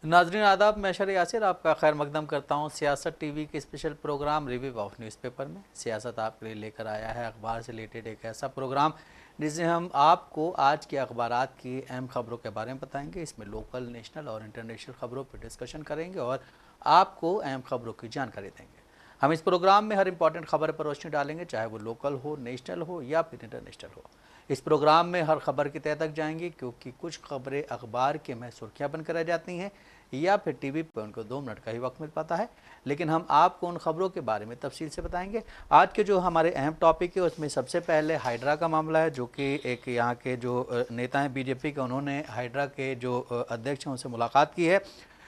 नाजरीन आदाब, मैं शर यासिर आपका खैर मकदम करता हूँ सियासत टीवी के special programme review of newspaper में। सियासत आपके लिए लेकर आया है अखबार से रिलेटेड एक ऐसा प्रोग्राम जिसमें हम आपको आज के अखबारात की अहम खबरों के बारे में बताएंगे। इसमें लोकल, नेशनल और इंटरनेशनल खबरों पर डिस्कशन करेंगे और आपको अहम खबरों की जानकारी देंगे। हम इस प्रोग्राम में हर इंपॉर्टेंट खबर पर रोशनी डालेंगे, चाहे वो लोकल हो, नेशनल हो या फिर इंटरनेशनल हो। इस प्रोग्राम में हर खबर की तह तक जाएंगे, क्योंकि कुछ खबरें अखबार के में सुर्खियाँ बनकर रह जाती हैं या फिर टीवी पर उनको 2 मिनट का ही वक्त मिल पाता है, लेकिन हम आपको उन खबरों के बारे में तफसील से बताएंगे। आज के जो हमारे अहम टॉपिक है उसमें सबसे पहले हाइड्रा का मामला है, जो कि एक यहाँ के जो नेता हैं बीजेपी के, उन्होंने हाइड्रा के जो अध्यक्ष हैं उनसे मुलाकात की है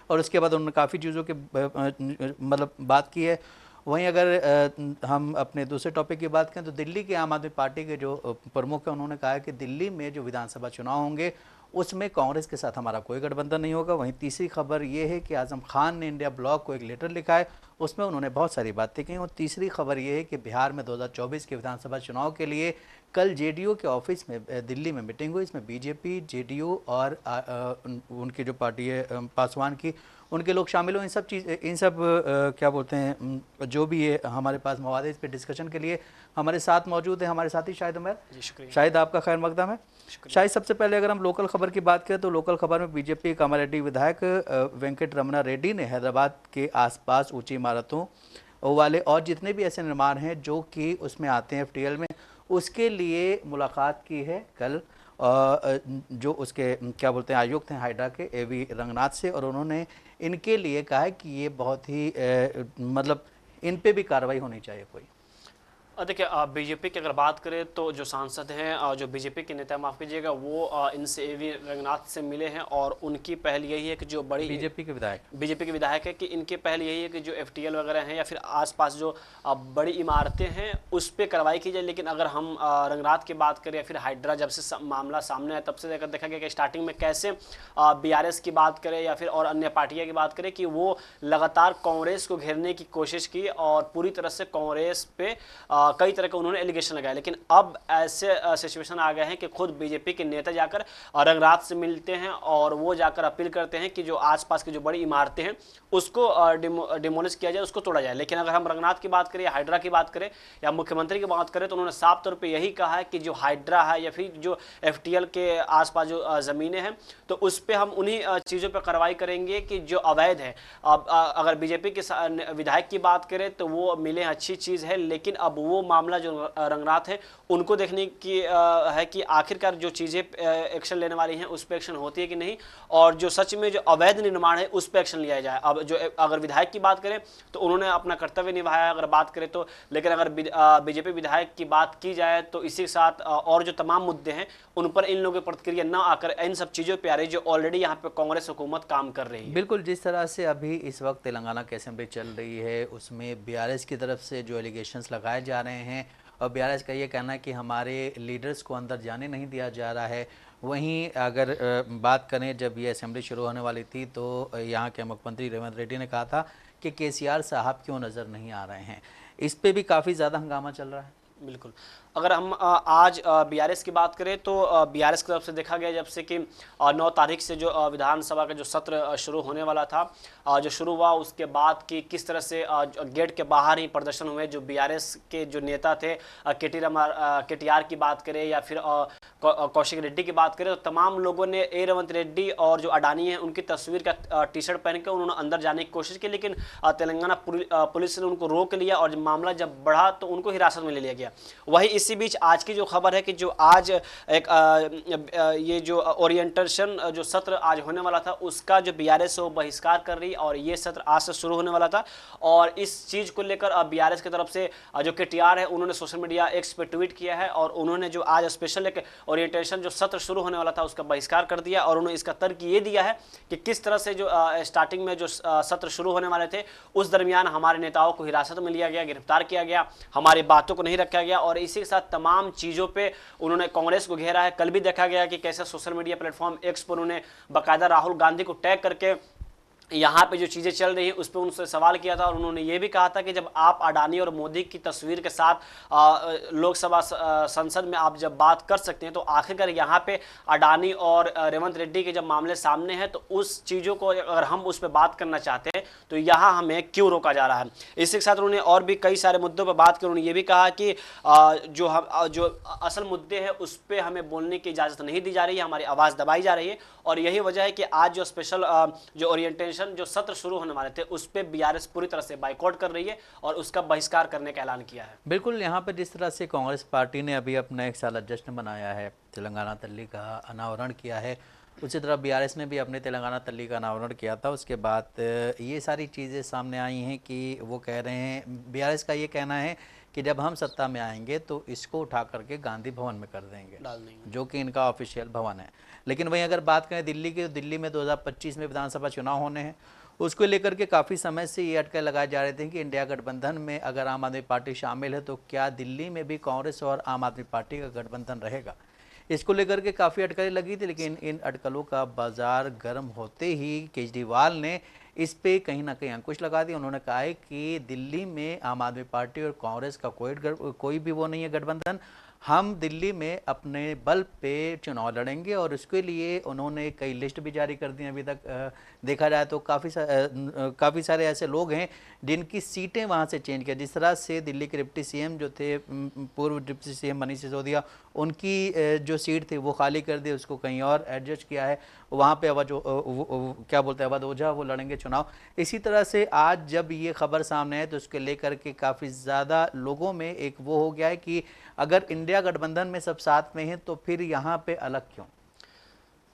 और उसके बाद उन्होंने काफ़ी चीज़ों के मतलब बात की है। वहीं अगर हम अपने दूसरे टॉपिक की बात करें तो दिल्ली के आम आदमी पार्टी के जो प्रमुख हैं, उन्होंने कहा है कि दिल्ली में जो विधानसभा चुनाव होंगे उसमें कांग्रेस के साथ हमारा कोई गठबंधन नहीं होगा। वहीं तीसरी खबर ये है कि आजम खान ने इंडिया ब्लॉक को एक लेटर लिखा है, उसमें उन्होंने बहुत सारी बातें की। और तीसरी खबर ये है कि बिहार में 2024 के विधानसभा चुनाव के लिए कल जेडीयू के ऑफिस में दिल्ली में मीटिंग हुई। इसमें बीजेपी, जेडीयू और उनकी जो पार्टी है पासवान की, उनके लोग शामिल हुए। इन सब क्या बोलते हैं, जो भी है हमारे पास मवाद है, इस पर डिस्कशन के लिए हमारे साथ मौजूद है हमारे साथी शाहिद उमर। शाहिद, आपका खैर मकदम है। शाहिद, सबसे पहले अगर हम लोकल खबर की बात करें तो लोकल खबर में बीजेपी कामारेड्डी विधायक वेंकट रमना रेड्डी ने हैदराबाद के आसपास ऊंची इमारतों वाले और जितने भी ऐसे निर्माण हैं जो कि उसमें आते हैं एफटीएल में, उसके लिए मुलाकात की है कल जो उसके क्या बोलते हैं आयुक्त हैं हाइड्रा के, एवी रंगनाथ से, और उन्होंने इनके लिए कहा है कि ये बहुत ही मतलब इन पे भी कार्रवाई होनी चाहिए कोई। देखिए, बीजेपी की अगर बात करें तो जो सांसद हैं, जो बीजेपी के नेता, माफ़ कीजिएगा, वो इनसे एवी रंगनाथ से मिले हैं और उनकी पहल यही है कि जो बड़ी बीजेपी के विधायक है कि इनकी पहल यही है कि जो एफटीएल वगैरह हैं या फिर आसपास जो बड़ी इमारतें हैं उस पर कार्रवाई की जाए। लेकिन अगर हम रंगनाथ की बात करें या फिर हाइड्रा, जब से मामला सामने आया तब से देखा गया कि स्टार्टिंग में कैसे बीआरएस की बात करें या फिर और अन्य पार्टियाँ की बात करें कि वो लगातार कांग्रेस को घेरने की कोशिश की और पूरी तरह से कांग्रेस पे कई तरह के उन्होंने एलिगेशन लगाए। लेकिन अब ऐसे सिचुएशन आ गए हैं कि खुद बीजेपी के नेता जाकर रंगनाथ से मिलते हैं और वो जाकर अपील करते हैं कि जो आसपास की जो बड़ी इमारतें हैं उसको डिमोलिश किया जाए, उसको तोड़ा जाए। लेकिन अगर हम रंगनाथ की बात करें या हाइड्रा की बात करें या मुख्यमंत्री की बात करें तो उन्होंने साफ तौर पर यही कहा है कि जो हाइड्रा है या फिर जो एफटीएल के आसपास जो ज़मीनें हैं तो उस पर हम उन्हीं चीज़ों पर कार्रवाई करेंगे कि जो अवैध है। अब अगर बीजेपी के विधायक की बात करें तो वो मिले अच्छी चीज़ है, लेकिन अब वो मामला जो रंगनाथ है उनको देखने की है कि आखिरकार जो चीज़ें एक्शन लेने वाली हैं उस पर एक्शन होती है कि नहीं, और जो सच में जो अवैध निर्माण है उस पर एक्शन लिया जाए। अब जो अगर विधायक की बात करें तो उन्होंने अपना कर्तव्य निभाया अगर बात करें तो, लेकिन अगर बीजेपी विधायक की बात की जाए तो इसी के साथ और जो तमाम मुद्दे हैं उन पर इन लोगों की प्रतिक्रिया न आकर इन सब चीज़ों पर आ रही जो ऑलरेडी यहाँ पे कांग्रेस हुकूमत काम कर रही है। बिल्कुल, जिस तरह से अभी इस वक्त तेलंगाना की असेंबली चल रही है उसमें बीआरएस की तरफ से जो एलिगेशंस लगाए जा रहे हैं और बीआरएस का ये कहना है कि हमारे लीडर्स को अंदर जाने नहीं दिया जा रहा है। वहीं अगर बात करें, जब ये असेंबली शुरू होने वाली थी तो यहाँ के मुख्यमंत्री रेवंत रेड्डी ने कहा था कि केसीआर साहब क्यों नज़र नहीं आ रहे हैं। इस पे भी काफ़ी ज़्यादा हंगामा चल रहा है। बिल्कुल, अगर हम आज बीआरएस की बात करें तो बीआरएस की तरफ से देखा गया जब से कि 9 तारीख से जो विधानसभा का जो सत्र शुरू होने वाला था, जो शुरू हुआ उसके बाद कि किस तरह से गेट के बाहर ही प्रदर्शन हुए। जो बीआरएस के जो नेता थे, केटीआर की बात करें या फिर कौशिक रेड्डी की बात करें तो तमाम लोगों ने ए रेवंत रेड्डी और जो अडानी है उनकी तस्वीर का टी-शर्ट पहन के उन्होंने अंदर जाने की कोशिश की, लेकिन तेलंगाना पुलिस ने उनको रोक लिया और मामला जब बढ़ा तो उनको हिरासत में ले लिया गया। वही इसी बीच आज की जो खबर है कि जो आज एक ये जो ओरिएंटेशन जो सत्र आज होने वाला था उसका जो बीआरएस है वो बहिष्कार कर रही और ये सत्र आज से शुरू होने वाला था। और इस चीज़ को लेकर बीआरएस की तरफ से जो केटीआर है उन्होंने सोशल मीडिया एक्स पे ट्वीट किया है और उन्होंने जो आज स्पेशल एक ओरिएंटेशन जो सत्र शुरू होने वाला था उसका बहिष्कार कर दिया। और उन्होंने इसका तर्क ये दिया है कि किस तरह से जो स्टार्टिंग में जो सत्र शुरू होने वाले थे उस दरमियान हमारे नेताओं को हिरासत में लिया गया, गिरफ्तार किया गया, हमारी बातों को नहीं रखा गया और इसी के साथ तमाम चीज़ों पे उन्होंने कांग्रेस को घेरा है। कल भी देखा गया कि कैसे सोशल मीडिया प्लेटफॉर्म एक्स पर उन्होंने बाकायदा राहुल गांधी को टैग करके यहाँ पे जो चीज़ें चल रही हैं उस पर उनसे सवाल किया था और उन्होंने ये भी कहा था कि जब आप अडानी और मोदी की तस्वीर के साथ लोकसभा संसद में आप जब बात कर सकते हैं तो आखिरकार यहाँ पे अडानी और रेवंत रेड्डी के जब मामले सामने हैं तो उस चीज़ों को अगर हम उस पर बात करना चाहते हैं तो यहाँ हमें क्यों रोका जा रहा है। इसी के साथ उन्होंने और भी कई सारे मुद्दों पर बात की। उन्होंने ये भी कहा कि जो असल मुद्दे हैं उस पर हमें बोलने की इजाज़त नहीं दी जा रही है, हमारी आवाज़ दबाई जा रही है और यही वजह है कि आज जो स्पेशल जो ओरिएंटेशन जो सत्र शुरू होने वाले थे उस पे बीआरएस पूरी तरह से बाइकआउट कर रही है और उसका बहिष्कार करने का ऐलान किया है। बिल्कुल, यहाँ पर जिस तरह से कांग्रेस पार्टी ने अभी अपना एक साल जश्न मनाया है, तेलंगाना तल्ली का अनावरण किया है, उसी तरह बीआरएस ने भी अपने तेलंगाना तल्ली का अनावरण किया था। उसके बाद ये सारी चीज़ें सामने आई हैं कि वो कह रहे हैं, बीआरएस का ये कहना है कि जब हम सत्ता में आएंगे तो इसको उठा करके गांधी भवन में कर देंगे, जो कि इनका ऑफिशियल भवन है। लेकिन वहीं अगर बात करें दिल्ली की, तो दिल्ली में 2025 में विधानसभा चुनाव होने हैं, उसको लेकर के काफ़ी समय से ये अटकलें लगाए जा रहे थे कि इंडिया गठबंधन में अगर आम आदमी पार्टी शामिल है तो क्या दिल्ली में भी कांग्रेस और आम आदमी पार्टी का गठबंधन रहेगा। इसको लेकर के काफ़ी अटकलें लगी थी, लेकिन इन अटकलों का बाजार गर्म होते ही केजरीवाल ने इस पे कहीं ना कहीं अंकुश लगा दिया। उन्होंने कहा है कि दिल्ली में आम आदमी पार्टी और कांग्रेस का कोई भी वो नहीं है गठबंधन, हम दिल्ली में अपने बल पे चुनाव लड़ेंगे और उसके लिए उन्होंने कई लिस्ट भी जारी कर दी। अभी तक देखा जाए तो काफ़ी सारे ऐसे लोग हैं जिनकी सीटें वहाँ से चेंज किया। जिस तरह से दिल्ली के डिप्टी सीएम जो थे, पूर्व डिप्टी सीएम मनीष सिसोदिया, उनकी जो सीट थी वो खाली कर दी, उसको कहीं और एडजस्ट किया है। वहाँ पे क्या बोलते हैं, अवध ओझा, वो लड़ेंगे चुनाव। इसी तरह से आज जब ये खबर सामने है तो उसके लेकर के काफ़ी ज़्यादा लोगों में एक वो हो गया है कि अगर इंडिया गठबंधन में सब साथ में हैं तो फिर यहाँ पे अलग क्यों।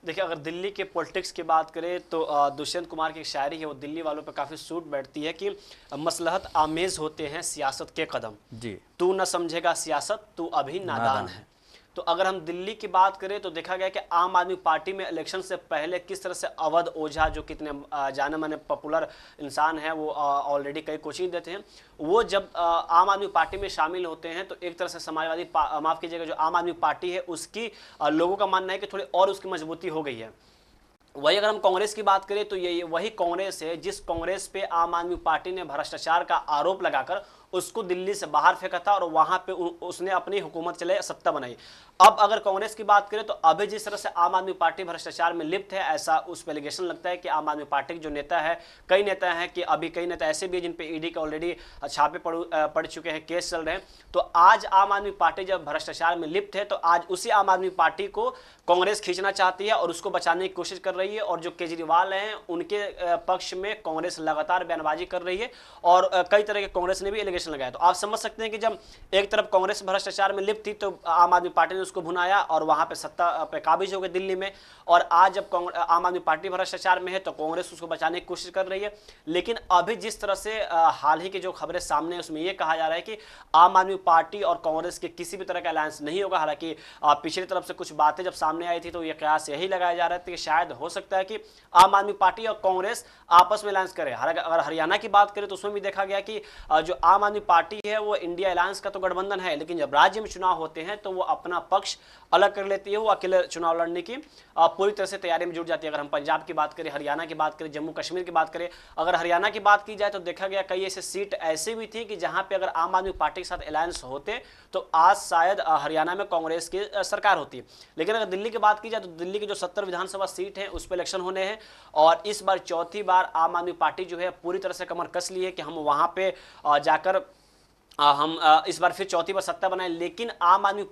देखिए, अगर दिल्ली के पॉलिटिक्स की बात करें तो दुष्यंत कुमार की एक शायरी है, वो दिल्ली वालों पे काफ़ी सूट बैठती है कि मसलहत आमेज होते हैं सियासत के कदम, जी तू न समझेगा सियासत, तू अभी नादान है। तो अगर हम दिल्ली की बात करें तो देखा गया कि आम आदमी पार्टी में इलेक्शन से पहले किस तरह से अवध ओझा, जो कितने जाने माने पॉपुलर इंसान हैं, वो ऑलरेडी कई कोचिंग देते हैं, वो जब आम आदमी पार्टी में शामिल होते हैं तो एक तरह से समाजवादी माफ़ कीजिएगा, जो आम आदमी पार्टी है उसकी लोगों का मानना है कि थोड़ी और उसकी मजबूती हो गई है। वही अगर हम कांग्रेस की बात करें तो ये वही कांग्रेस है जिस कांग्रेस पे आम आदमी पार्टी ने भ्रष्टाचार का आरोप लगाकर उसको दिल्ली से बाहर फेंका था और वहां पे उसने अपनी हुकूमत चले, सत्ता बनाई। अब अगर कांग्रेस की बात करें तो अभी जिस तरह से आम आदमी पार्टी भ्रष्टाचार में लिप्त है, ऐसा उस पर एलिगेशन लगता है कि आम आदमी पार्टी के जो नेता है, कई नेता हैं कि अभी कई नेता ऐसे भी हैं जिन पे ईडी का ऑलरेडी छापे पड़ चुके हैं, केस चल रहे हैं। तो आज आम आदमी पार्टी जब भ्रष्टाचार में लिप्त है तो आज उसी आम आदमी पार्टी को कांग्रेस खींचना चाहती है और उसको बचाने की कोशिश कर रही है। और जो केजरीवाल हैं उनके पक्ष में कांग्रेस लगातार बयानबाजी कर रही है और कई तरह के कांग्रेस ने भी एलिगेशन लगाया। तो आप समझ सकते हैं कि जब एक तरफ कांग्रेस भ्रष्टाचार में लिप्त थी तो आम आदमी पार्टी ने उसको भुनाया और वहां पे सत्ता पे काबिज हो गए दिल्ली में, और आज जब आम आदमी पार्टी भ्रष्टाचार में है तो कांग्रेस उसको बचाने की कोशिश कर रही है। लेकिन अभी जिस तरह से हाल ही की जो खबरें सामने है उसमें यह कहा जा रहा है कि आम आदमी पार्टी और कांग्रेस के किसी भी तरह का अलायंस नहीं होगा। हालांकि पिछली तरफ से कुछ बातें जब सामने आई थी तो यह कयास यही लगाया जा रहा था कि शायद हो सकता है कि आम आदमी पार्टी और कांग्रेस आपस में अलायंस करे। हालांकि अगर हरियाणा की बात करें तो उसमें भी देखा गया कि जो आम आदमी पार्टी है वो इंडिया अलायंस का तो गठबंधन है, लेकिन जब राज्य में चुनाव होते हैं तो वो अपना पक्ष अलग कर लेती है, वो अकेले चुनाव लड़ने की पूरी तरह से तैयारी में जुट जाती है। अगर हम पंजाब की बात करें, हरियाणा की बात करें, जम्मू कश्मीर की बात करें, अगर हरियाणा की बात की जाए तो देखा गया कई ऐसे सीट ऐसी भी थी कि जहां पे अगर आम आदमी पार्टी के साथ अलायंस होते तो आज शायद हरियाणा में कांग्रेस की सरकार होती। लेकिन अगर दिल्ली की बात की जाए तो दिल्ली की जो 70 विधानसभा सीट है उस पर इलेक्शन होने हैं और इस बार चौथी बार आम आदमी पार्टी जो है पूरी तरह से कमर कस ली है कि हम वहां पे जाकर हम इस बार फिर चौथी बार सत्ता बनाए। लेकिन आम आदमी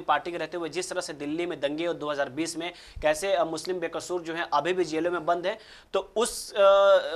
पार्टी के रहते हुए जिस तरह से दिल्ली में दंगे और 2020 में कैसे मुस्लिम बेकसूर जो हैं अभी भी जेलों में बंद हैं, तो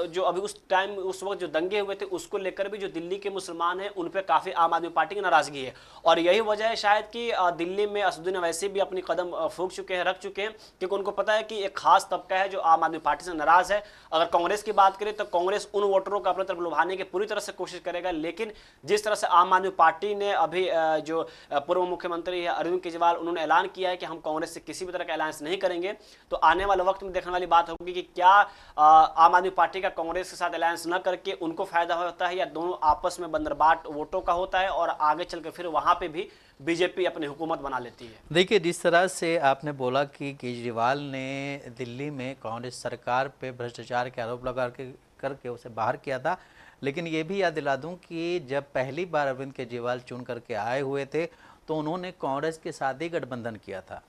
जो अभी उस वक्त जो दंगे हुए थे उसको लेकर भी जो दिल्ली के मुसलमान हैं उन पर काफ़ी आम आदमी पार्टी की नाराज़गी है। और यही वजह है शायद कि दिल्ली में असदुद्दीन अवैसी भी अपनी कदम फूंक चुके हैं, रख चुके हैं, क्योंकि उनको पता है कि एक खास तबका है जो आम आदमी पार्टी से नाराज़ है। अगर कांग्रेस की बात करें तो कांग्रेस उन वोटरों को अपनी तरफ लुभाने की पूरी तरह से कोशिश करेगा, लेकिन जिस तरह से आम आदमी पार्टी ने अभी जो पूर्व मुख्यमंत्री है अरविंद केजरीवाल, उन्होंने ऐलान किया है कि हम कांग्रेस से किसी भी तरह का अलायंस नहीं करेंगे, तो आने वाले वक्त में देखने वाली बात होगी कि क्या आम आदमी पार्टी का कांग्रेस के साथ अलायंस न करके उनको फायदा होता है या दोनों आपस में बंदरबाट वोटों का होता है और आगे चलकर फिर वहां पे भी बीजेपी अपनी हुकूमत बना लेती है। देखिए, जिस तरह से आपने बोला कि केजरीवाल ने दिल्ली में कांग्रेस सरकार पे भ्रष्टाचार के आरोप लगा करके उसे बाहर किया था, लेकिन ये भी याद दिला दूं कि जब पहली बार अरविंद केजरीवाल चुन करके आए हुए थे तो उन्होंने कांग्रेस के साथ ही गठबंधन किया था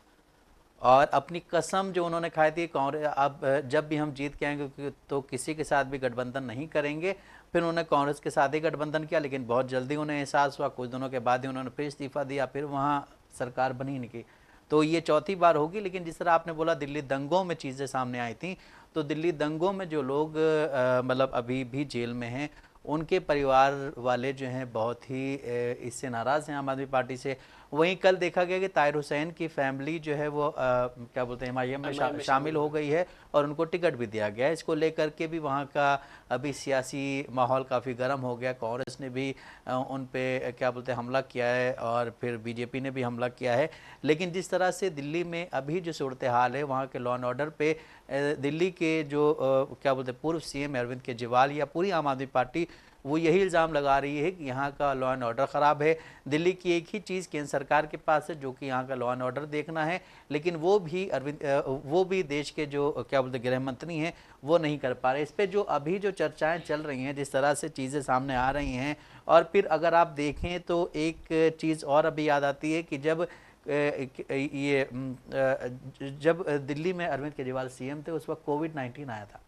और अपनी कसम जो उन्होंने खाई थी, कांग्रेस अब जब भी हम जीत के आएंगे तो किसी के साथ भी गठबंधन नहीं करेंगे। फिर उन्होंने कांग्रेस के साथ ही गठबंधन किया, लेकिन बहुत जल्दी उन्हें एहसास हुआ, कुछ दिनों के बाद ही उन्होंने फिर इस्तीफा दिया, फिर वहाँ सरकार बनी नहीं की। तो ये चौथी बार होगी। लेकिन जिस तरह आपने बोला दिल्ली दंगों में चीज़ें सामने आई थी, तो दिल्ली दंगों में जो लोग मतलब अभी भी जेल में हैं, उनके परिवार वाले जो हैं बहुत ही इससे नाराज़ हैं आम आदमी पार्टी से। वहीं कल देखा गया कि ताहिर हुसैन की फैमिली जो है वो क्या बोलते हैं एमआईएम में शामिल हो गई है और उनको टिकट भी दिया गया है। इसको लेकर के भी वहाँ का अभी सियासी माहौल काफ़ी गर्म हो गया। कांग्रेस ने भी उन पे क्या बोलते हैं हमला किया है और फिर बीजेपी ने भी हमला किया है। लेकिन जिस तरह से दिल्ली में अभी जो सूरत हाल है वहाँ के लॉ एंड ऑर्डर पे दिल्ली के जो क्या बोलते हैं पूर्व सीएम अरविंद केजरीवाल या पूरी आम आदमी पार्टी वो यही इल्ज़ाम लगा रही है कि यहाँ का लॉ एंड ऑर्डर ख़राब है। दिल्ली की एक ही चीज़ केंद्र सरकार के पास है जो कि यहाँ का लॉ एंड ऑर्डर देखना है, लेकिन वो भी देश के जो क्या बोलते गृह मंत्री हैं वो नहीं कर पा रहे। इस पर जो अभी जो चर्चाएं चल रही हैं, जिस तरह से चीज़ें सामने आ रही हैं, और फिर अगर आप देखें तो एक चीज़ और अभी याद आती है कि जब दिल्ली में अरविंद केजरीवाल सीएम थे उस वक्त कोविड-19 आया था।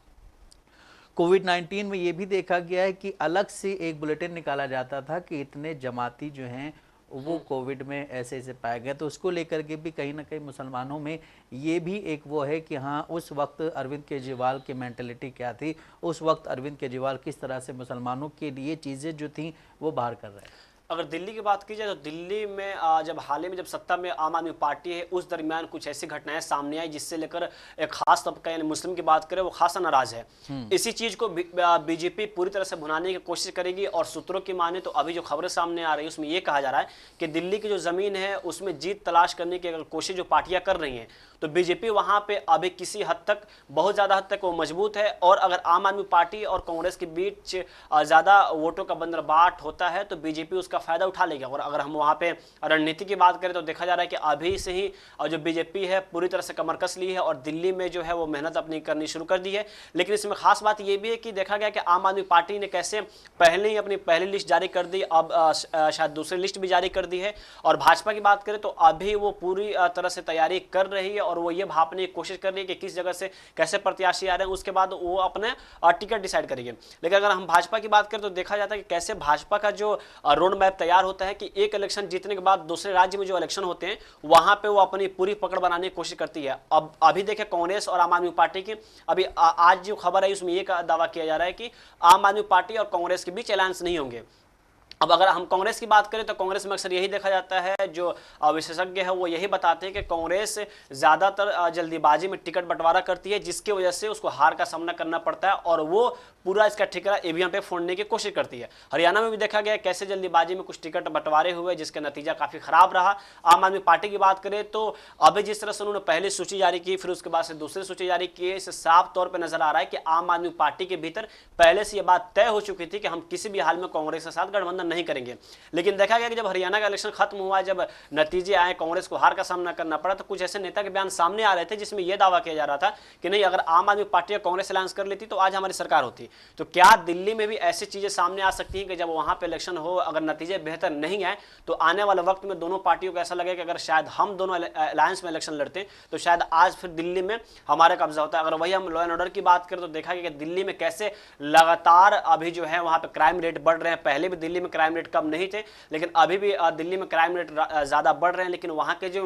कोविड-19 में ये भी देखा गया है कि अलग से एक बुलेटिन निकाला जाता था कि इतने जमाती जो हैं वो कोविड में ऐसे ऐसे पाए गए। तो उसको लेकर के भी कहीं ना कहीं मुसलमानों में ये भी एक वो है कि हाँ, उस वक्त अरविंद केजरीवाल की मेंटलिटी क्या थी, उस वक्त अरविंद केजरीवाल किस तरह से मुसलमानों के लिए चीज़ें जो थी वो बाहर कर रहे हैं। अगर दिल्ली की बात की जाए तो दिल्ली में जब हाल ही में जब सत्ता में आम आदमी पार्टी है, उस दरमियान कुछ ऐसी घटनाएं सामने आई जिससे लेकर एक खास तबका यानी मुस्लिम की बात करें वो खासा नाराज है। इसी चीज को बीजेपी पूरी तरह से भुनाने की कोशिश करेगी और सूत्रों की माने तो अभी जो खबरें सामने आ रही है उसमें यह कहा जा रहा है कि दिल्ली की जो जमीन है उसमें जीत तलाश करने की अगर कोशिश जो पार्टियां कर रही हैं तो बीजेपी वहां पे अभी किसी हद तक, बहुत ज्यादा हद तक वो मजबूत है। और अगर आम आदमी पार्टी और कांग्रेस के बीच ज्यादा वोटों का बंदरबाट होता है तो बीजेपी उसका फायदा उठा लेगा। और अगर हम वहां पे रणनीति की बात करें तो देखा जा रहा है कि अभी से ही जो बीजेपी है पूरी तरह से कमर कस ली है और दिल्ली में जो है वो मेहनत अपनी करनी शुरू कर दी है। लेकिन इसमें खास बात यह भी है कि देखा गया कि आम आदमी पार्टी ने कैसे पहले ही अपनी पहली लिस्ट जारी कर दी, अब शायद दूसरी लिस्ट भी जारी कर दी है। और भाजपा की बात करें तो अभी वो पूरी तरह से तैयारी कर रही है और वो ये भापने की कोशिश कर रही है कि किस जगह से कैसे प्रत्याशी आ रहे हैं, उसके बाद वो अपने टिकट डिसाइड करेंगे। लेकिन अगर हम भाजपा की बात करें तो देखा जाता है कि कैसे भाजपा का जो रोड मैप तैयार होता है कि एक इलेक्शन जीतने के बाद दूसरे राज्य में जो इलेक्शन होते हैं वहां पे वो अपनी पूरी पकड़ बनाने की कोशिश करती है। अब अभी देखें कांग्रेस और आम आदमी पार्टी की अभी आज जो खबर है उसमें यह दावा किया जा रहा है कि आम आदमी पार्टी और कांग्रेस के बीच अलायंस नहीं होंगे। अब अगर हम कांग्रेस की बात करें तो कांग्रेस में अक्सर यही देखा जाता है, जो विशेषज्ञ है वो यही बताते हैं कि कांग्रेस ज्यादातर जल्दीबाजी में टिकट बंटवारा करती है जिसकी वजह से उसको हार का सामना करना पड़ता है और वो पूरा इसका ठिकाना ईवीएम पे फोड़ने की कोशिश करती है। हरियाणा में भी देखा गया कैसे जल्दीबाजी में कुछ टिकट बंटवारे हुए जिसका नतीजा काफी खराब रहा। आम आदमी पार्टी की बात करें तो अभी जिस तरह से उन्होंने पहली सूची जारी की फिर उसके बाद से दूसरी सूची जारी की, इससे साफ तौर पर नजर आ रहा है कि आम आदमी पार्टी के भीतर पहले से यह बात तय हो चुकी थी कि हम किसी भी हाल में कांग्रेस के साथ गठबंधन नहीं करेंगे। लेकिन देखा गया कि जब हरियाणा का इलेक्शन खत्म हुआ, जब नतीजे आए, कांग्रेस को हार का सामना करना पड़ा, तो कुछ ऐसे नेता के बयान सामने आ रहे थे जिसमें यह दावा किया जा रहा था कि नहीं, अगर आम आदमी पार्टी और कांग्रेस अलायंस कर लेती तो आज हमारी सरकार होती। तो क्या दिल्ली में भी ऐसी चीजें सामने आ सकती हैं कि जब वहां पर इलेक्शन हो अगर नतीजे बेहतर नहीं आए तो आने वाले वक्त में दोनों पार्टियों को ऐसा लगे कि अगर शायद हम दोनों अलायंस में इलेक्शन लड़ते तो शायद आज फिर दिल्ली में हमारा कब्जा होता है। अगर वही हम लॉ एंड ऑर्डर की बात करें तो देखा गया कि दिल्ली में कैसे लगातार अभी जो है वहां पर क्राइम रेट बढ़ रहे हैं। पहले भी दिल्ली में क्राइम रेट कम नहीं थे लेकिन अभी भी दिल्ली में क्राइम रेट ज्यादा बढ़ रहे हैं। लेकिन वहां के जो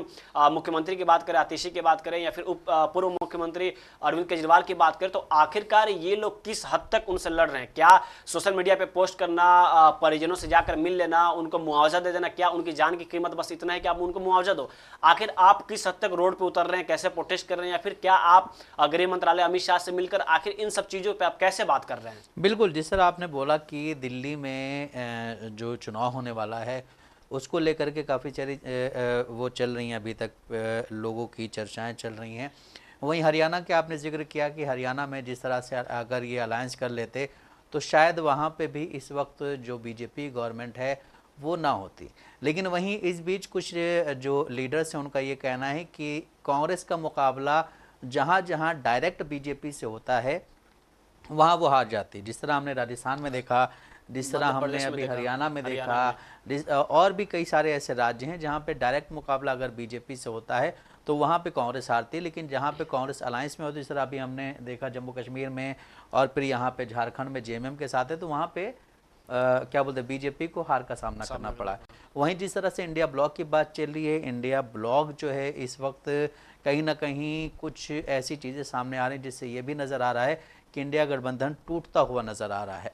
मुख्यमंत्री की बात करें, आतिशी की बात करें या फिर पूर्व मुख्यमंत्री अरविंद केजरीवाल की बात करें तो आखिरकार ये लोग किस हद तक उनसे लड़ रहे हैं। क्या सोशल मीडिया पे पोस्ट करना, परिजनों से जाकर मिल लेना, उनको मुआवजा दे देना, क्या उनकी जान की कीमत बस इतना है कि आप उनको मुआवजा दो? आखिर आप किस हद तक रोड पे उतर रहे हैं, कैसे प्रोटेस्ट कर रहे हैं, या फिर क्या आप गृह मंत्रालय अमित शाह से मिलकर आखिर इन सब चीजों पे आप कैसे बात कर रहे हैं? बिल्कुल, जिस तरह आपने बोला कि दिल्ली में जो चुनाव होने वाला है उसको लेकर के काफ़ी वो चल रही हैं, अभी तक लोगों की चर्चाएं चल रही हैं। वहीं हरियाणा के आपने जिक्र किया कि हरियाणा में जिस तरह से अगर ये अलायंस कर लेते तो शायद वहाँ पे भी इस वक्त जो बीजेपी गवर्नमेंट है वो ना होती। लेकिन वहीं इस बीच कुछ जो लीडर्स हैं उनका ये कहना है कि कांग्रेस का मुकाबला जहाँ जहाँ डायरेक्ट बीजेपी से होता है वहाँ वो हार जाती। जिस तरह हमने राजस्थान में देखा, जिस तरह मध्य हमने प्रदेश में अभी देखा, हरियाणा में हरियाणा में। देखा, और भी कई सारे ऐसे राज्य हैं जहाँ पे डायरेक्ट मुकाबला अगर बीजेपी से होता है तो वहाँ पे कांग्रेस हारती है। लेकिन जहाँ पे कांग्रेस अलायंस में होती है, जिस तरह अभी हमने देखा जम्मू कश्मीर में और फिर यहाँ पे झारखंड में जेएमएम के साथ है, तो वहाँ पे क्या बोलते हैं बीजेपी को हार का सामना करना पड़ा है। वहीं जिस तरह से इंडिया ब्लॉक की बात चल रही है, इंडिया ब्लॉक जो है इस वक्त कहीं ना कहीं कुछ ऐसी चीज़ें सामने आ रही हैं जिससे ये भी नज़र आ रहा है कि इंडिया गठबंधन टूटता हुआ नज़र आ रहा है।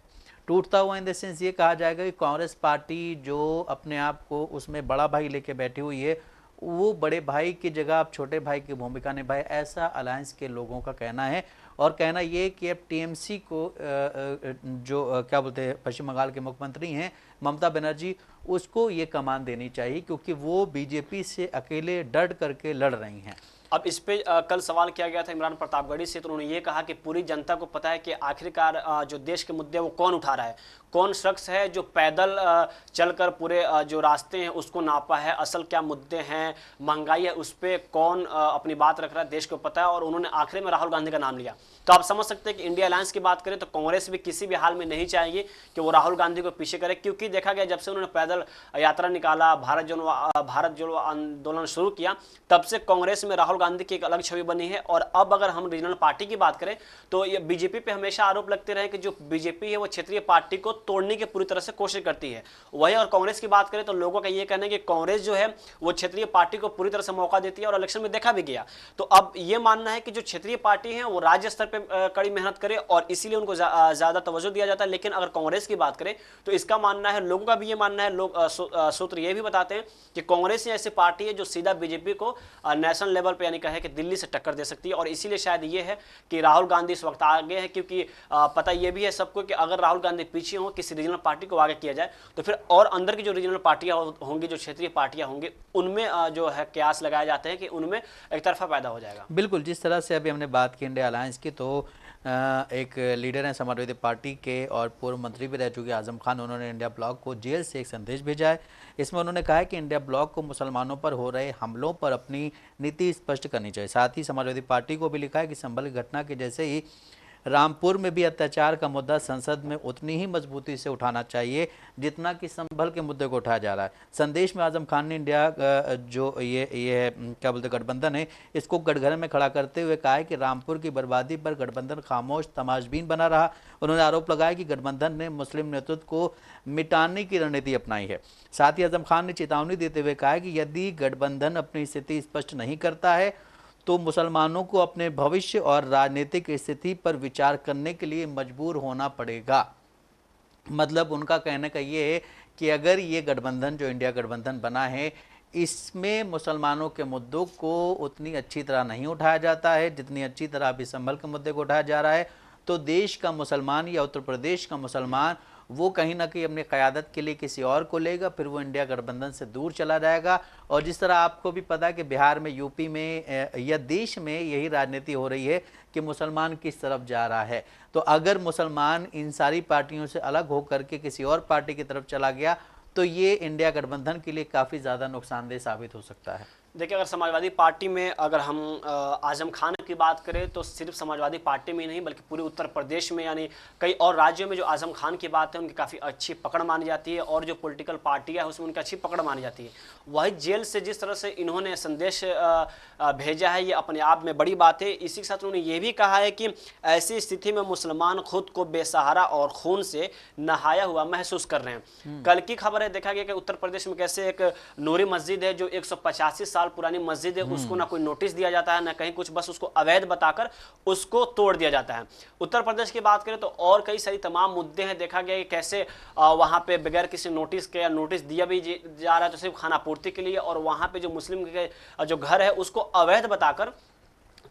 टूटता हुआ इन द सेंस ये कहा जाएगा कि कांग्रेस पार्टी जो अपने आप को उसमें बड़ा भाई लेके बैठी हुई है, वो बड़े भाई की जगह अब छोटे भाई की भूमिका निभाए, ऐसा अलायंस के लोगों का कहना है। और कहना ये कि अब टीएमसी को जो क्या बोलते हैं पश्चिम बंगाल के मुख्यमंत्री हैं ममता बनर्जी, उसको ये कमान देनी चाहिए क्योंकि वो बीजेपी से अकेले डट करके लड़ रही हैं। अब इस पे कल सवाल किया गया था इमरान प्रतापगढ़ी से, तो उन्होंने ये कहा कि पूरी जनता को पता है कि आखिरकार जो देश के मुद्दे वो कौन उठा रहा है, कौन शख्स है जो पैदल चलकर पूरे जो रास्ते हैं उसको नापा है, असल क्या मुद्दे हैं, महंगाई है उस पर कौन अपनी बात रख रहा है, देश को पता है। और उन्होंने आखिरी में राहुल गांधी का नाम लिया। तो आप समझ सकते हैं कि इंडिया अलायंस की बात करें तो कांग्रेस भी किसी भी हाल में नहीं चाहेगी कि वो राहुल गांधी को पीछे करे, क्योंकि देखा गया जब से उन्होंने पैदल यात्रा निकाला, भारत जोड़ो आंदोलन शुरू किया, तब से कांग्रेस में राहुल गांधी की एक अलग छवि बनी है। और अब अगर हम रीजनल पार्टी की बात करें तो ये बीजेपी पे हमेशा आरोप लगते रहे कि जो बीजेपी है वो क्षेत्रीय पार्टी को तोड़ने की पूरी तरह से कोशिश करती है। वही और कांग्रेस की बात करें तो लोगों का ये कहना है कि कांग्रेस जो है वो क्षेत्रीय पार्टी को पूरी तरह से मौका देती है और इलेक्शन में देखा भी गया। तो अब ये मानना है कि जो क्षेत्रीय पार्टी है वो राज्य स्तर पर कड़ी मेहनत करे और इसीलिए उनको ज्यादा तवज्जो दिया जाता है। लेकिन अगर कांग्रेस की बात करें तो इसका मानना है, लोगों का भी ये मानना है, लोग सूत्र ये भी बताते हैं कि कांग्रेस ही ऐसी पार्टी है जो सीधा बीजेपी को नेशनल लेवल पे यानी कहे कि दिल्ली से टक्कर दे सकती है। और इसीलिए शायद ये है कि राहुल गांधी इस वक्त आगे है, क्योंकि पता ये भी है सबको कि अगर राहुल गांधी पीछे हो किसी रीजनल पार्टी को आगे किया जाए तो फिर और अंदर की जो रीजनल पार्टियां होंगी, जो क्षेत्रीय पार्टियां होंगी, उनमें जो है कयास लगाए जाते हैं कि उनमें एक तरफा पैदा हो जाएगा। बिल्कुल, जिस तरह से अभी हमने बात की इंडिया अलायंस की, तो एक लीडर हैं समाजवादी पार्टी के और पूर्व मंत्री भी रह चुके आजम खान, उन्होंने इंडिया ब्लॉक को जेल से एक संदेश भेजा है। इसमें उन्होंने कहा है कि इंडिया ब्लॉक को मुसलमानों पर हो रहे हमलों पर अपनी नीति स्पष्ट करनी चाहिए। साथ ही समाजवादी पार्टी को भी लिखा है कि संभल की घटना के जैसे ही रामपुर में भी अत्याचार का मुद्दा संसद में उतनी ही मजबूती से उठाना चाहिए जितना कि संभल के मुद्दे को उठाया जा रहा है। संदेश में आजम खान ने इंडिया जो ये क्या बोलते गठबंधन है, इसको गठघरे में खड़ा करते हुए कहा है कि रामपुर की बर्बादी पर गठबंधन खामोश तमाशबीन बना रहा। उन्होंने आरोप लगाया कि गठबंधन ने मुस्लिम नेतृत्व को मिटाने की रणनीति अपनाई है। साथ ही आजम खान ने चेतावनी देते हुए कहा कि यदि गठबंधन अपनी स्थिति स्पष्ट नहीं करता है तो मुसलमानों को अपने भविष्य और राजनीतिक स्थिति पर विचार करने के लिए मजबूर होना पड़ेगा। मतलब उनका कहने का ये है कि अगर ये गठबंधन जो इंडिया गठबंधन बना है, इसमें मुसलमानों के मुद्दों को उतनी अच्छी तरह नहीं उठाया जाता है जितनी अच्छी तरह अभी संभल के मुद्दे को उठाया जा रहा है, तो देश का मुसलमान या उत्तर प्रदेश का मुसलमान वो कहीं ना कहीं अपनी क़यादत के लिए किसी और को लेगा, फिर वो इंडिया गठबंधन से दूर चला जाएगा। और जिस तरह आपको भी पता है कि बिहार में, यूपी में या देश में यही राजनीति हो रही है कि मुसलमान किस तरफ जा रहा है। तो अगर मुसलमान इन सारी पार्टियों से अलग होकर के किसी और पार्टी की तरफ चला गया तो ये इंडिया गठबंधन के लिए काफ़ी ज़्यादा नुकसानदेह साबित हो सकता है। देखिए, अगर समाजवादी पार्टी में अगर हम आजम खान की बात करें तो सिर्फ समाजवादी पार्टी में ही नहीं बल्कि पूरे उत्तर प्रदेश में यानी कई और राज्यों में जो आजम खान की बात है उनकी काफ़ी अच्छी पकड़ मानी जाती है और जो पॉलिटिकल पार्टियां है उसमें उनकी अच्छी पकड़ मानी जाती है। वही जेल से जिस तरह से इन्होंने संदेश भेजा है ये अपने आप में बड़ी बात है। इसी के साथ उन्होंने ये भी कहा है कि ऐसी स्थिति में मुसलमान खुद को बेसहारा और खून से नहाया हुआ महसूस कर रहे हैं। कल की खबर है, देखा गया कि उत्तर प्रदेश में कैसे एक नूरी मस्जिद है जो 185 साल पुरानी मस्जिद है, उसको ना कोई नोटिस दिया जाता है ना कहीं कुछ, बस उसको अवैध बताकर उसको तोड़ दिया जाता है। उत्तर प्रदेश की बात करें तो और कई सारी तमाम मुद्दे हैं। देखा गया कि कैसे वहां पे बगैर किसी नोटिस के या नोटिस दिया भी जा रहा है तो सिर्फ खाना पूर्ति के लिए, और वहां पे जो मुस्लिम के जो घर है उसको अवैध बताकर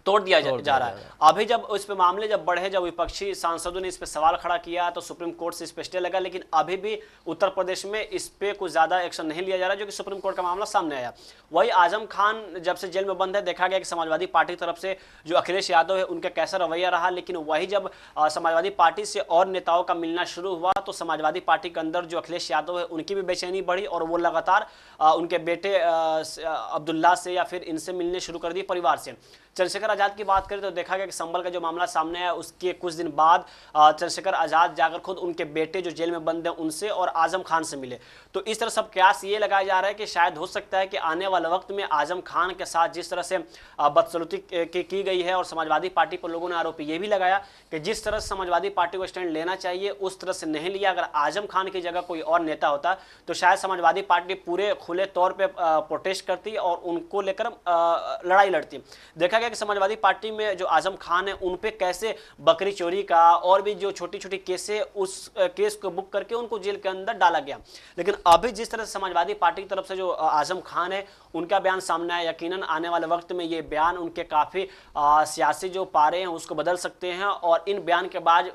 तोड़ दिया जा रहा है। अभी जब इस पे मामले जब बढ़े, जब विपक्षी सांसदों ने इस पे सवाल खड़ा किया तो सुप्रीम कोर्ट से इस पे स्टे लगा, लेकिन अभी भी उत्तर प्रदेश में इस पे कुछ ज्यादा एक्शन नहीं लिया जा रहा, जो कि सुप्रीम कोर्ट का मामला सामने आया। वही आजम खान जब से जेल में बंद है, देखा गया कि समाजवादी पार्टी की तरफ से जो अखिलेश यादव है उनका कैसा रवैया रहा, लेकिन वही जब समाजवादी पार्टी से और नेताओं का मिलना शुरू हुआ तो समाजवादी पार्टी के अंदर जो अखिलेश यादव है उनकी भी बेचैनी बढ़ी और वो लगातार उनके बेटे अब्दुल्ला से या फिर इनसे मिलने शुरू कर दिए, परिवार से। चंद्रशेखर आजाद की बात करें तो देखा गया कि संभल का जो मामला सामने आया उसके कुछ दिन बाद चंद्रशेखर आजाद जाकर खुद उनके बेटे जो जेल में बंद हैं उनसे और आजम खान से मिले। तो इस तरह सब कयास ये लगाया जा रहा है कि शायद हो सकता है कि आने वाले वक्त में आजम खान के साथ जिस तरह से बदसलूकी की गई है, और समाजवादी पार्टी पर लोगों ने आरोप ये भी लगाया कि जिस तरह से समाजवादी पार्टी को स्टैंड लेना चाहिए उस तरह से नहीं लिया। अगर आजम खान की जगह कोई और नेता होता तो शायद समाजवादी पार्टी पूरे खुले तौर पर प्रोटेस्ट करती और उनको लेकर लड़ाई लड़ती। देखा कि समाजवादी पार्टी में जो आजम खान है उन पे कैसे बकरी चोरी का और भी जो छोटी छोटी केस है उस केस को बुक करके उनको जेल के अंदर डाला गया। लेकिन अभी जिस तरह से समाजवादी पार्टी की तरफ से जो आजम खान है उनका बयान सामने आया, यकीनन आने वाले वक्त में ये बयान उनके काफी सियासी जो पारे हैं उसको बदल सकते हैं। और इन बयान के बाद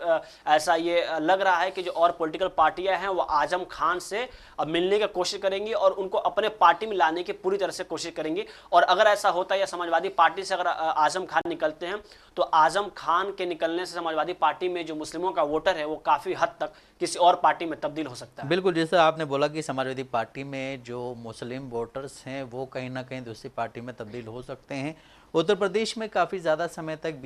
ऐसा ये लग रहा है कि जो और पॉलिटिकल पार्टियां हैं वो आजम खान से मिलने की कोशिश करेंगी और उनको अपने पार्टी में लाने की पूरी तरह से कोशिश करेंगी। और अगर ऐसा होता है या समाजवादी पार्टी से अगर आजम खान निकलते हैं तो आजम खान के निकलने से समाजवादी पार्टी में जो मुस्लिमों का वोटर है वो काफी हद तक किसी और पार्टी में तब्दील हो सकता है। बिल्कुल, जैसे आपने बोला कि समाजवादी पार्टी में जो मुस्लिम वोटर्स हैं वो कहीं ना कहीं दूसरी पार्टी में तब्दील हो सकते हैं। उत्तर प्रदेश में काफ़ी ज़्यादा समय तक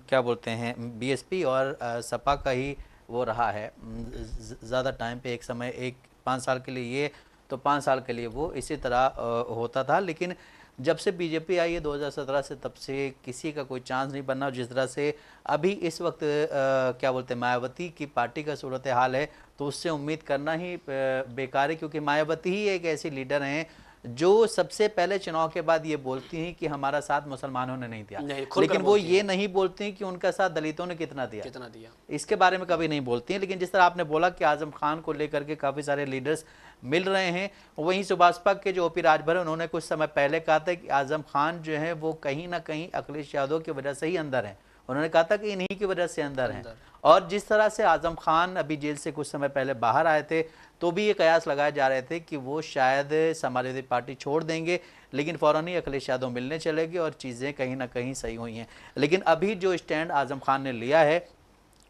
क्या बोलते हैं बीएसपी और सपा का ही वो रहा है ज़्यादा टाइम पे। एक समय 5 साल के लिए ये तो 5 साल के लिए वो इसी तरह होता था। लेकिन जब से बीजेपी आई है 2017 से, तब से किसी का कोई चांस नहीं बनना। जिस तरह से अभी इस वक्त क्या बोलते हैं मायावती की पार्टी का सूरत हाल है तो उससे उम्मीद करना ही बेकार है, क्योंकि मायावती ही एक ऐसी लीडर हैं जो सबसे पहले चुनाव के बाद ये बोलती हैं कि हमारा साथ मुसलमानों ने नहीं दिया, लेकिन वो ये नहीं बोलती हैं कि उनका साथ दलितों ने कितना दिया, इसके बारे में कभी नहीं बोलती हैं। लेकिन जिस तरह आपने बोला कि आजम खान को लेकर के काफ़ी सारे लीडर्स मिल रहे हैं, वहीं सुभाषपा के जो ओपी राजभर उन्होंने कुछ समय पहले कहा था कि आजम खान जो है वो कहीं ना कहीं अखिलेश यादव की वजह से ही अंदर हैं। उन्होंने कहा था कि इन्हीं की वजह से अंदर हैं। और जिस तरह से आजम खान अभी जेल से कुछ समय पहले बाहर आए थे तो भी ये कयास लगाए जा रहे थे कि वो शायद समाजवादी पार्टी छोड़ देंगे, लेकिन फ़ौरन ही अखिलेश यादव मिलने चले गए और चीज़ें कहीं ना कहीं सही हुई हैं। लेकिन अभी जो स्टैंड आजम खान ने लिया है,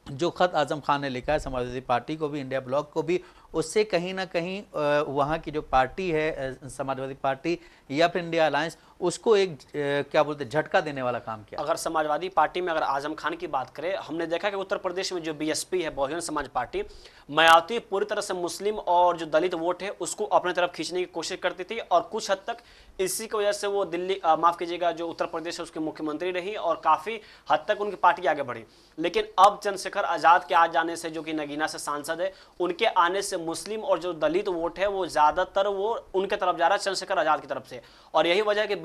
जो ख़त आजम खान ने लिखा है समाजवादी पार्टी को भी, इंडिया ब्लॉक को भी, उससे कहीं ना कहीं वहाँ की जो पार्टी है समाजवादी पार्टी या फिर इंडिया अलायंस, उसको एक क्या बोलते हैं झटका देने वाला काम किया। अगर समाजवादी पार्टी में अगर आजम खान की बात करें, हमने देखा कि उत्तर प्रदेश में जो बीएसपी है, बहुजन समाज पार्टी, मायावती पूरी तरह से मुस्लिम और जो दलित वोट है उसको अपने तरफ खींचने की कोशिश करती थी और कुछ हद तक इसी की वजह से वो दिल्ली माफ कीजिएगा जो उत्तर प्रदेश है उसके मुख्यमंत्री रही और काफ़ी हद तक उनकी पार्टी आगे बढ़ी। लेकिन अब चंद्रशेखर आजाद के आ जाने से, जो कि नगीना से सांसद है, उनके आने से मुस्लिम और जो दलित वोट है वो ज़्यादातर वो उनके तरफ जा रहा है, चंद्रशेखर आजाद की तरफ से। और यही वजह है कि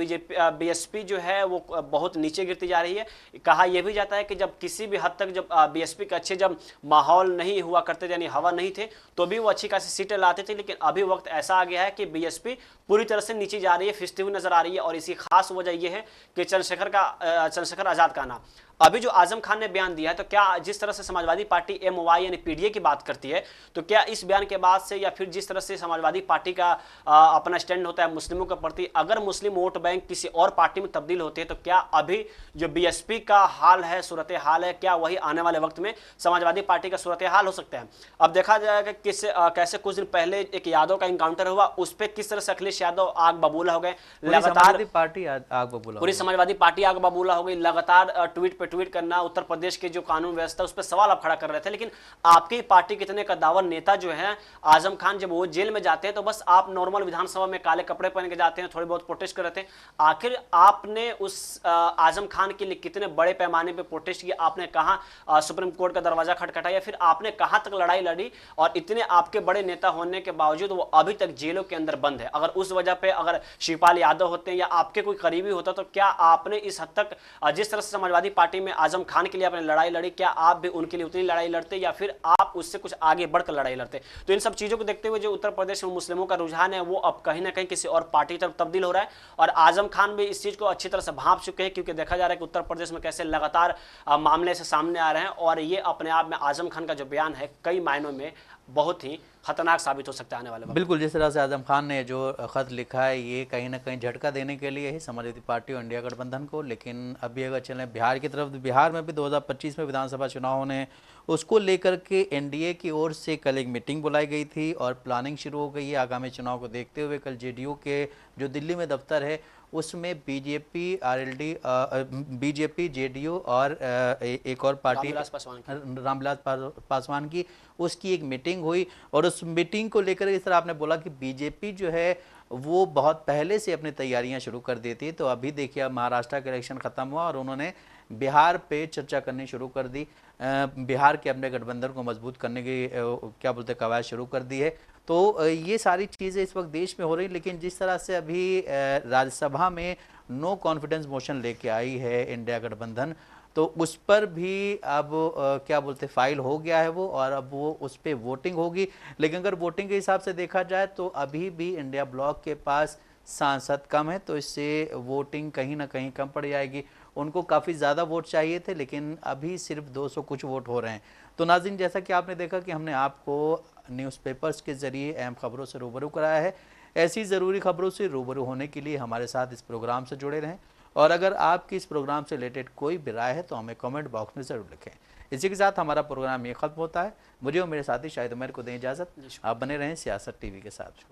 बीएसपी जो है वो बहुत नीचे गिरती जा रही है। कहा यह भी जाता है कि जब किसी भी हद तक जब बीएसपी के अच्छे जब माहौल नहीं हुआ करते, यानी हवा नहीं थे, तो भी वो अच्छी खासी सीटें लाते थे। लेकिन अभी वक्त ऐसा आ गया है कि बीएसपी पूरी तरह से नीचे जा रही है, फिसती हुई नजर आ रही है। और इसकी खास वजह यह है कि चंद्रशेखर आजाद का आना। अभी जो आजम खान ने बयान दिया है, तो क्या जिस तरह से समाजवादी पार्टी एमवाई यानी पीडीए की बात करती है, तो क्या इस बयान के बाद से या फिर जिस तरह से समाजवादी पार्टी का अपना स्टैंड होता है मुस्लिमों के प्रति, अगर मुस्लिम वोट बैंक किसी और पार्टी में तब्दील होते हैं, तो क्या अभी जो बीएसपी का हाल है, सूरत हाल है, क्या वही आने वाले वक्त में समाजवादी पार्टी का सूरत हाल हो सकता है? अब देखा जाएगा कैसे कुछ दिन पहले एक यादव का इनकाउंटर हुआ, उस पर किस तरह से अखिलेश यादव आग बबूला हो गए, लगातार पार्टी आग बबूला, पूरी समाजवादी पार्टी आग बबूला हो गई, लगातार ट्वीट पे ट्वीट करना, उत्तर प्रदेश की जो कानून व्यवस्था उस पर सवाल आप खड़ा कर रहे थे। लेकिन आपकी पार्टी कितने कद्दावर नेता जो है आजम खान, जब वो जेल में जाते हैं तो बस आप नॉर्मल विधानसभा में काले कपड़े पहन के जाते हैं, थोड़ी बहुत प्रोटेस्ट कर रहे थे। आखिर आपने उस आजम खान के लिए कितने बड़े पैमाने पर प्रोटेस्ट किया? आपने कहां सुप्रीम कोर्ट का दरवाजा खटखटाया या फिर आपने कहां तक लड़ाई लड़ी? और इतने आपके बड़े नेता होने के बावजूद वो अभी तक जेलों के अंदर बंद है। अगर उस वजह पे अगर शिवपाल यादव होते हैं या आपके कोई करीबी होता, तो क्या आपने इस हद तक जिस तरह से समाजवादी पार्टी पार्टी में आजम खान के लिए आपने लड़ाई लड़ी, क्या आप भी उनके लिए उतनी लड़ाई लड़ते या फिर आप उससे कुछ आगे बढ़कर लड़ाई लड़ते? तो इन सब चीज़ों को देखते हुए जो उत्तर प्रदेश में मुस्लिमों का रुझान है वो अब कहीं ना कहीं किसी और पार्टी की तरफ तब्दील हो रहा है, और आजम खान भी इस चीज़ को अच्छी तरह से भांप चुके हैं, क्योंकि देखा जा रहा है कि उत्तर प्रदेश में कैसे लगातार मामले से सामने आ रहे हैं, और ये अपने आप में आजम खान का जो बयान है कई मायनों में बहुत ही खतरनाक साबित हो सकता है आने वाले वक्त। बिल्कुल, जिस तरह से आजम खान ने जो खत लिखा है ये कहीं ना कहीं झटका देने के लिए ही समाजवादी पार्टी और इंडिया गठबंधन को। लेकिन अभी अगर चलें बिहार की तरफ, बिहार में भी 2025 में विधानसभा चुनाव होने, उसको लेकर के एनडीए की ओर से कल एक मीटिंग बुलाई गई थी और प्लानिंग शुरू हो गई है आगामी चुनाव को देखते हुए। कल जेडीयू के जो दिल्ली में दफ्तर है उसमें बीजेपी, आरएलडी, बीजेपी, जेडीयू और एक और पार्टी रामविलास पासवान की, उसकी एक मीटिंग हुई। और उस मीटिंग को लेकर इस तरह आपने बोला कि बीजेपी जो है वो बहुत पहले से अपनी तैयारियां शुरू कर देती है। तो अभी देखिए अब महाराष्ट्र का इलेक्शन खत्म हुआ और उन्होंने बिहार पे चर्चा करनी शुरू कर दी, बिहार के अपने गठबंधन को मजबूत करने की क्या बोलते कवायद शुरू कर दी है। तो ये सारी चीज़ें इस वक्त देश में हो रही। लेकिन जिस तरह से अभी राज्यसभा में नो कॉन्फिडेंस मोशन लेके आई है इंडिया गठबंधन, तो उस पर भी अब क्या बोलते फाइल हो गया है वो, और अब वो उस पर वोटिंग होगी। लेकिन अगर वोटिंग के हिसाब से देखा जाए तो अभी भी इंडिया ब्लॉक के पास सांसद कम है, तो इससे वोटिंग कहीं ना कहीं कम पड़ जाएगी। उनको काफ़ी ज़्यादा वोट चाहिए थे लेकिन अभी सिर्फ 200 कुछ वोट हो रहे हैं। तो नाज़रीन, जैसा कि आपने देखा कि हमने आपको न्यूज़पेपर्स के ज़रिए अहम खबरों से रूबरू कराया है। ऐसी ज़रूरी खबरों से रूबरू होने के लिए हमारे साथ इस प्रोग्राम से जुड़े रहें, और अगर आपकी इस प्रोग्राम से रिलेटेड कोई भी राय है तो हमें कमेंट बॉक्स में ज़रूर लिखें। इसी के साथ हमारा प्रोग्राम ये ख़त्म होता है। मुझे और मेरे साथी शाहिद उमर को दें इजाज़त। आप बने रहें सियासत टीवी के साथ।